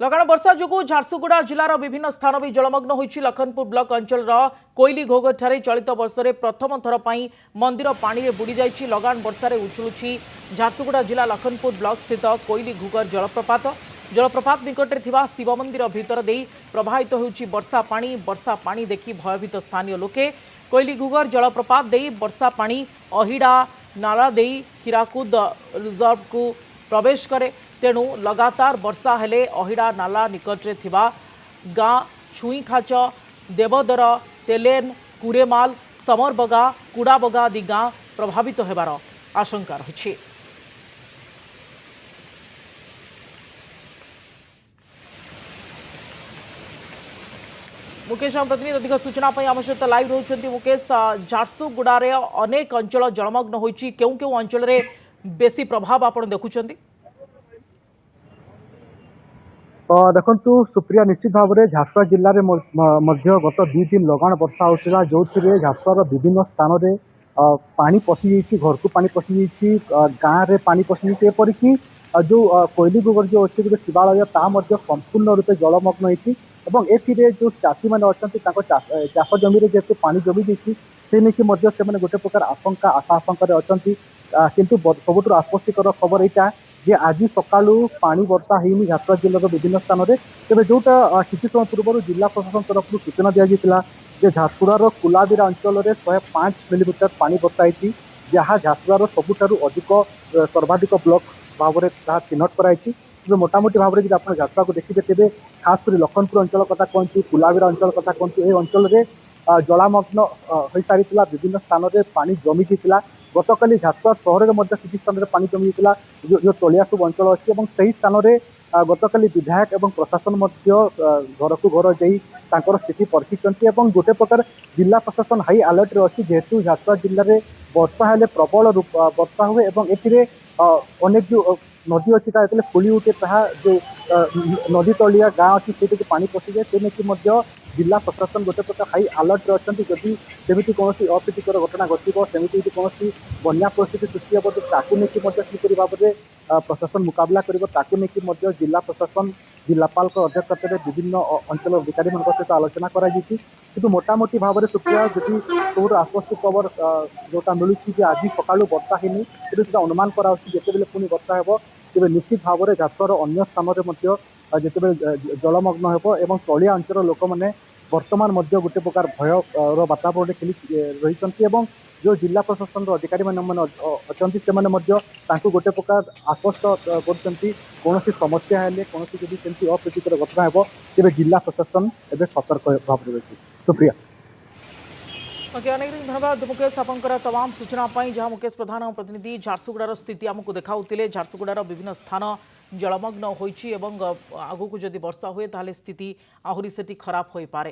लगाण वर्षा जो झारसुगुड़ा जिलार विभिन्न स्थान भी जलमग्न होती। लखनपुर ब्लॉक अंचल कोईली घोगर ठारे चलित वर्ष में प्रथम थर पर मंदिर पानी में बुड़ी जाइए। लगाण वर्षा उछुलुछि झारसुगुड़ा जिला लखनपुर ब्लॉक स्थित कोईली घोगर जलप्रपात निकट में शिव मंदिर भितर दे प्रवाहित होउछि वर्षा पानी देखि भयभीत स्थानीय लोके कोईली घोगर जलप्रपात दे वर्षा पानी अहिड़ा नाला दे हीराकुद रिजर्व को प्रवेश करे। तेणु लगातार वर्षा हेले अहिड़ा नाला निकट में थिबा गाँ छुईखाच देवदर तेलेन कुरेमाल समरबगा कुड़ाबगा आदि गाँ प्रभावित होबार आशंका रही। मुकेश हम प्रतिनिधि अधिक सूचना आम सहित लाइव रोचे। मुकेश, झारसुगुड़े अनेक अंचल जलमग्न होइछि, केउ केउ अंचल रे बेसी प्रभाव आपण देखुछंती? देखु सुप्रिया, निश्चित भाव में झारसुगुड़ा जिले में गत 2 दिन लगाण वर्षा होता जो झारसुगुड़ा विभिन्न स्थान में पानी पशि जाइए, घर को पानी पशि जाइए, गाँव में पानी पशि जाइए। एपरिकी जो कोईली घोगर जो अच्छे गोटे शिवालय संपूर्ण रूपे जलमग्न होती ए जो चाषी मैंने अच्छा चाष जमी जेहतु पानी जमी जाइए से नहीं गोटे प्रकार आशा अच्छा किंतु सबुठ आश्वस्तिकर खबर यहाँ जे आज सकालू पानी वर्षा होनी झारसुगुड़ा जिलार विभिन्न स्थान में। तेज जोटा किसी समय पूर्व जिला प्रशासन तरफ सूचना दी जाता झारसुगुड़ार कुलाबिरा अंचल में 105 मिलीमीटर पानी वर्षा होती, जहाँ झारसुगुड़ार सबुठारु अधिक सर्वाधिक ब्लॉक भाव में चिन्हट कराई। मोटामोटी भाव में आप झारसुगुड़ा को देखिए तेज खास कर लखनपुर अंचल कथा कहतु, कुलाबिरा अंचल कथा कहतु, ये अंचल में जलामग्न हो सारी विभिन्न स्थान में पानी जमी जाता। गतकाली झारसुगुड़ा सहर में किसी स्थान में पानी जमी जाता जो तलिया सब अंचल अच्छी से स्थान में गतकाली विधायक और प्रशासन घर को घर जा स्थिति परखिंट। गोटे प्रकार जिला प्रशासन हाई अलर्ट रे अच्छी जेहेतु झारसुगुड़ा जिले में वर्षा हेले प्रबल वर्षा हुए और अनेक जो नदी अच्छी जो फुली उठे जो नदी तलिया गाँ अच्छी से पानी पशि जाए से नहीं जिला प्रशासन गोटे प्रकार हाई अलर्ट रे अच्छा जदि सेमती कौन अप्रीतिकर घटना घटना कौन बन्या परिस्थिति सृष्टि हे तो ताकू नहीं भाव में प्रशासन मुकाबला कर जिला प्रशासन जिलापाल अध्यक्षता विभिन्न अंचल अधिकारी सहित आलोचना कर मोटामोटी भाव में सुप्रिया जी सब आश्वस्त खबर जोटा मिलूँ आज सका वर्षा होनी अनुमान करते पुणी वर्षा हो तेज निश्चित भाव में झारसुगुड़ार अन्य स्थान में जिते जलमग्न हो तलिया अंचल लोक मैंने वर्तमान गोटे प्रकार भय वातावरण खेली रही। जो जिला प्रशासन अधिकारी अच्छा गोटे प्रकार आश्वस्त कर कौन समस्या है कौन जब अप्रीतिकर घटना हो तेज जिला प्रशासन एवं सतर्क भाव में रही। सुप्रिया, अनेक धन्यवाद मुकेश आपंकर तमाम सूचना जहाँ मुकेश प्रधान प्रतिनिधि झारसुगुड़ार स्थिति आमको देखाऊले। झारसुगुड़ार विभिन्न स्थान जलमग्न होइछि एवं आगु को जदि वर्षा हुए ताले स्थिति आहुरी सेठी खराब होई पारे।